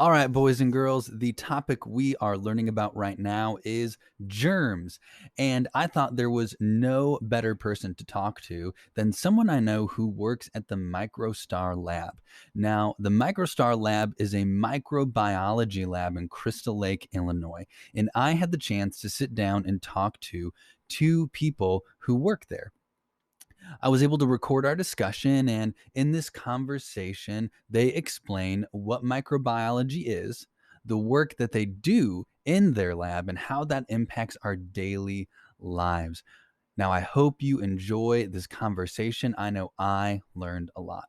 All right, boys and girls, the topic we are learning about right now is germs. And I thought there was no better person to talk to than someone I know who works at the Microstar Lab. Now, the Microstar Lab is a microbiology lab in Crystal Lake, Illinois. And I had the chance to sit down and talk to two people who work there. I was able to record our discussion, and in this conversation, they explain what microbiology is, the work that they do in their lab, and how that impacts our daily lives. Now, I hope you enjoy this conversation. I know I learned a lot.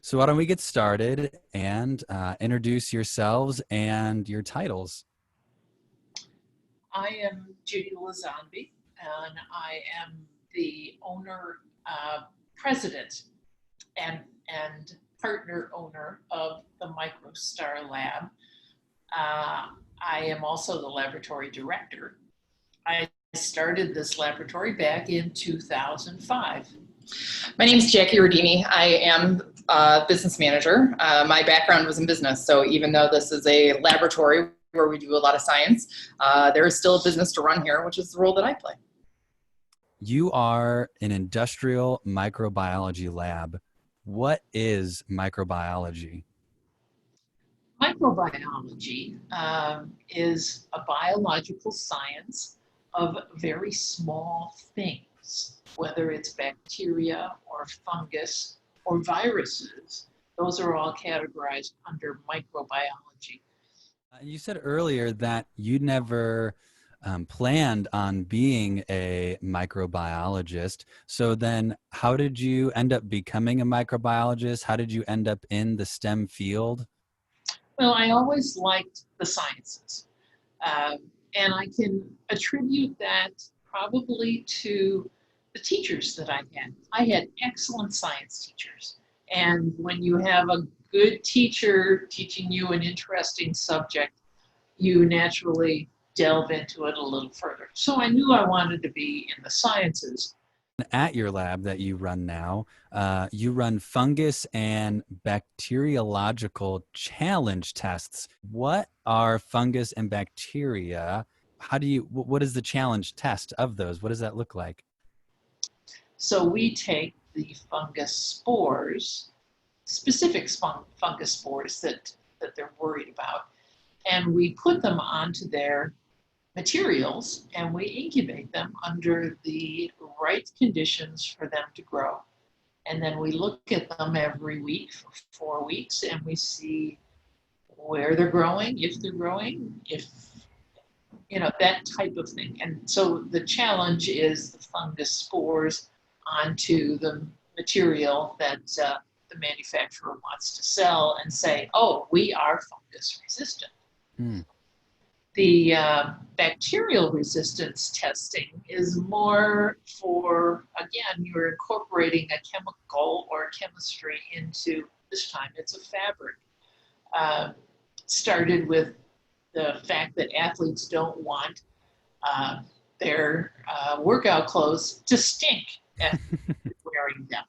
So, why don't we get started and introduce yourselves and your titles? I am Judy Lazambi, and I am the owner, president, and partner owner of the Microstar Lab. Uh, I am also the laboratory director. I started this laboratory back in 2005. My name is Jackie Rodini. I am a business manager. My background was in business, so even though this is a laboratory where we do a lot of science, there is still a business to run here, which is the role that I play. You are an industrial microbiology lab. What is microbiology? Microbiology is a biological science of very small things, whether it's bacteria or fungus or viruses. Those are all categorized under microbiology. You said earlier that you never planned on being a microbiologist. So then, how did you end up becoming a microbiologist? How did you end up in the STEM field? Well, I always liked the sciences, um, and I can attribute that probably to the teachers that I had. I had excellent science teachers, and when you have a good teacher teaching you an interesting subject, you naturally delve into it a little further. So I knew I wanted to be in the sciences. At your lab that you run now, you run fungus and bacteriological challenge tests. What are fungus and bacteria? What is the challenge test of those? What does that look like? So we take the fungus spores, specific fungus spores that they're worried about, and we put them onto their materials and we incubate them under the right conditions for them to grow. And then we look at them every week for 4 weeks and we see where they're growing, if that type of thing. And so the challenge is the fungus spores onto the material that the manufacturer wants to sell and say, oh, we are fungus resistant. Hmm. The bacterial resistance testing is more for, again, you're incorporating a chemical or chemistry into, this time it's a fabric. Uh, Started with the fact that athletes don't want uh, their workout clothes to stink after wearing them.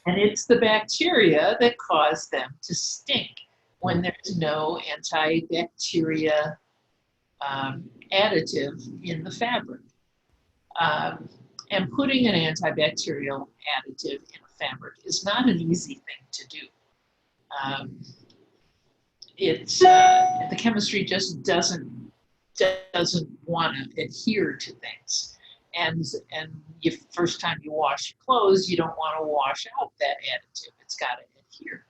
And it's the bacteria that cause them to stink when there's no antibacteria additive in the fabric. Um, and putting an antibacterial additive in a fabric is not an easy thing to do. Um, the chemistry just doesn't want to adhere to things. And if first time you wash your clothes, you don't want to wash out that additive. It's got to adhere.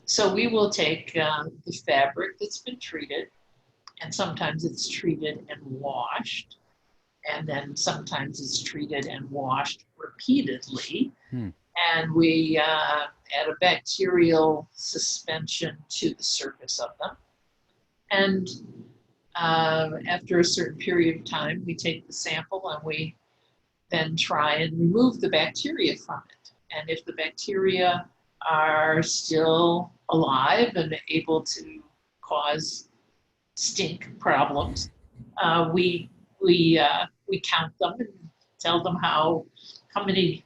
So we will take the fabric that's been treated, and sometimes it's treated and washed, and then sometimes it's treated and washed repeatedly. Hmm. And we add a bacterial suspension to the surface of them. And after a certain period of time, we take the sample and we then try and remove the bacteria from it. And if the bacteria are still alive and able to cause stink problems, we count them and tell them how many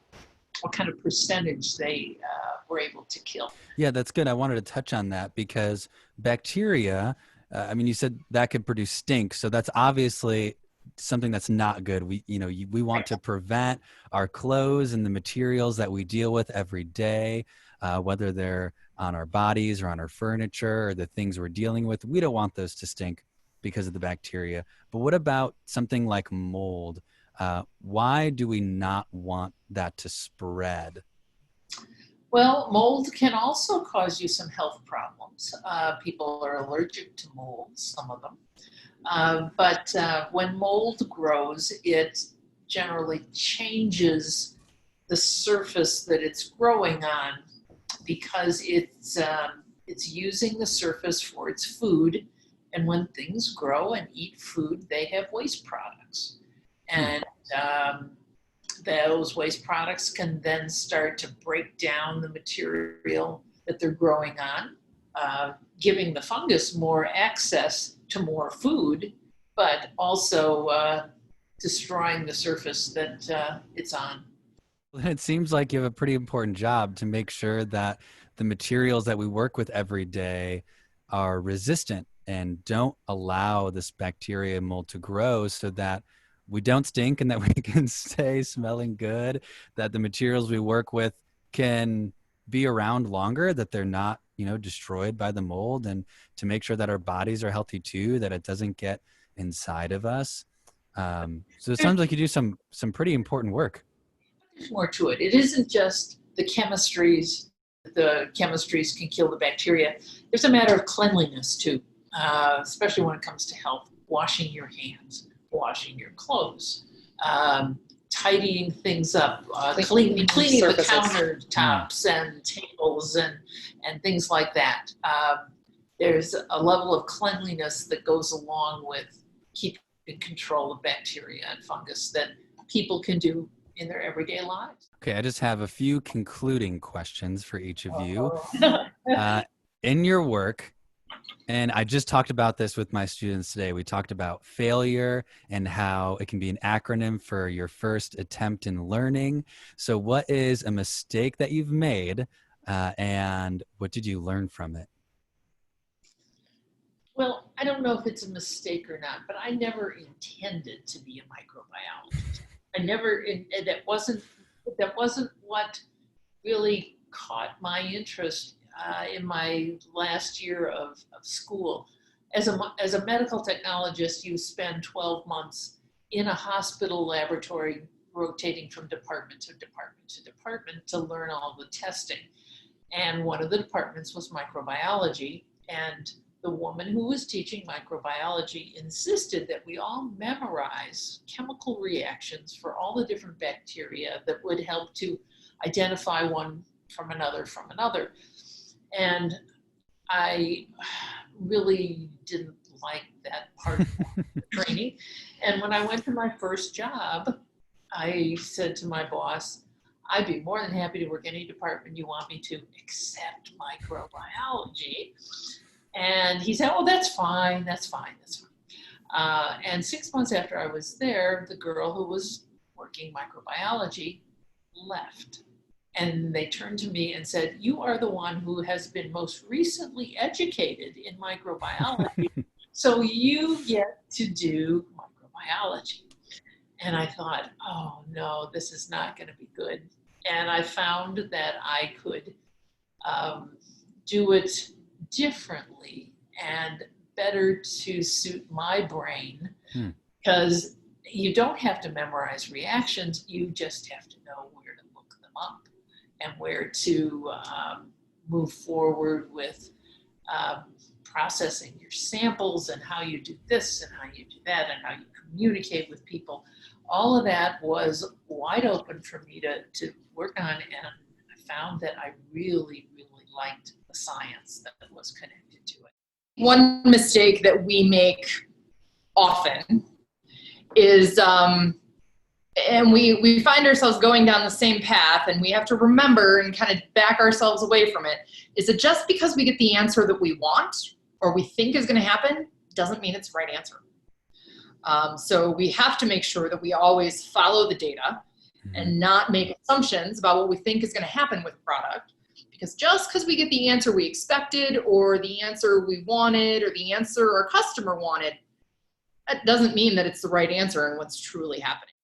what kind of percentage they were able to kill. Yeah, that's good. I wanted to touch on that because bacteria, I mean, you said that could produce stink. So that's obviously something that's not good. We want to prevent our clothes and the materials that we deal with every day, whether they're on our bodies or on our furniture or the things we're dealing with. We don't want those to stink because of the bacteria. But what about something like mold? Why do we not want that to spread? Well, mold can also cause you some health problems. People are allergic to mold, some of them. But when mold grows, it generally changes the surface that it's growing on because it's using the surface for its food. And when things grow and eat food, they have waste products. And those waste products can then start to break down the material that they're growing on, giving the fungus more access to more food, but also destroying the surface that it's on. It seems like you have a pretty important job to make sure that the materials that we work with every day are resistant and don't allow this bacteria mold to grow so that we don't stink and that we can stay smelling good, that the materials we work with can be around longer, that they're not, destroyed by the mold, and to make sure that our bodies are healthy too, that it doesn't get inside of us. So it sounds like you do some pretty important work. There's more to it. It isn't just the chemistries. The chemistries can kill the bacteria. There's a matter of cleanliness too, especially when it comes to health. Washing your hands, washing your clothes, tidying things up, cleaning the countertops and tables and things like that. There's a level of cleanliness that goes along with keeping control of bacteria and fungus that people can do in their everyday lives. Okay, I just have a few concluding questions for each of you. In your work, and I just talked about this with my students today. We talked about failure and how it can be an acronym for your first attempt in learning. So what is a mistake that you've made, and what did you learn from it? Well, I don't know if it's a mistake or not, but I never intended to be a microbiologist. That wasn't what really caught my interest in my last year of school. As a medical technologist, you spend 12 months in a hospital laboratory rotating from department to department to department to learn all the testing. And one of the departments was microbiology. And the woman who was teaching microbiology insisted that we all memorize chemical reactions for all the different bacteria that would help to identify one from another. And I really didn't like that part of the training. And when I went to my first job, I said to my boss, I'd be more than happy to work any department you want me to, except microbiology. And he said, oh, that's fine. And 6 months after I was there, the girl who was working microbiology left. And they turned to me and said, you are the one who has been most recently educated in microbiology, so you get to do microbiology. And I thought, oh no, this is not going to be good. And I found that I could do it differently and better to suit my brain, because you don't have to memorize reactions, you just have to know where to look them up and where to move forward with processing your samples and how you do this and how you do that and how you communicate with people. All of that was wide open for me to work on, and I found that I really, really liked the science that was connected to it. One mistake that we make often is and we find ourselves going down the same path, and we have to remember and kind of back ourselves away from it, is that just because we get the answer that we want or we think is going to happen doesn't mean it's the right answer. So we have to make sure that we always follow the data and not make assumptions about what we think is going to happen with a product. Because just because we get the answer we expected, or the answer we wanted, or the answer our customer wanted, that doesn't mean that it's the right answer and what's truly happening.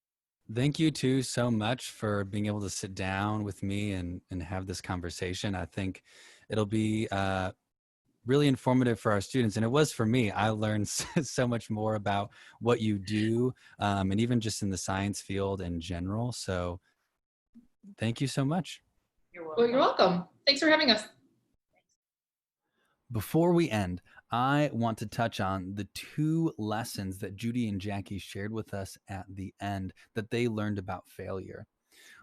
Thank you too so much for being able to sit down with me and have this conversation. I think it'll be really informative for our students, and it was for me. I learned so much more about what you do, and even just in the science field in general. So thank you so much. Well, you're welcome. Thanks for having us. Before we end, I want to touch on the two lessons that Judy and Jackie shared with us at the end that they learned about failure.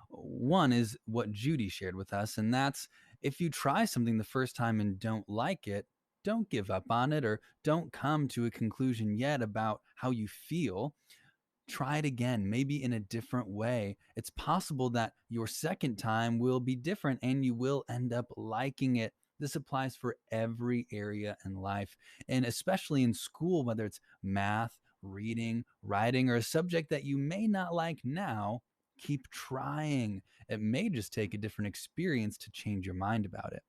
One is what Judy shared with us, and that's if you try something the first time and don't like it, don't give up on it or don't come to a conclusion yet about how you feel. Try it again, maybe in a different way. It's possible that your second time will be different and you will end up liking it. This applies for every area in life, and especially in school, whether it's math, reading, writing, or a subject that you may not like now. Keep trying. It may just take a different experience to change your mind about it.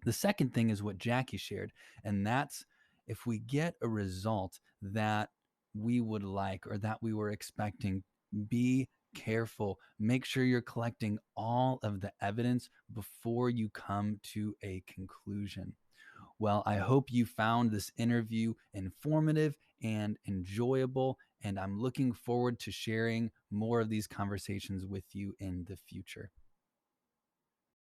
The second thing is what Jackie shared, and that's if we get a result that we would like or that we were expecting, be careful. Make sure you're collecting all of the evidence before you come to a conclusion. Well, I hope you found this interview informative and enjoyable, and I'm looking forward to sharing more of these conversations with you in the future.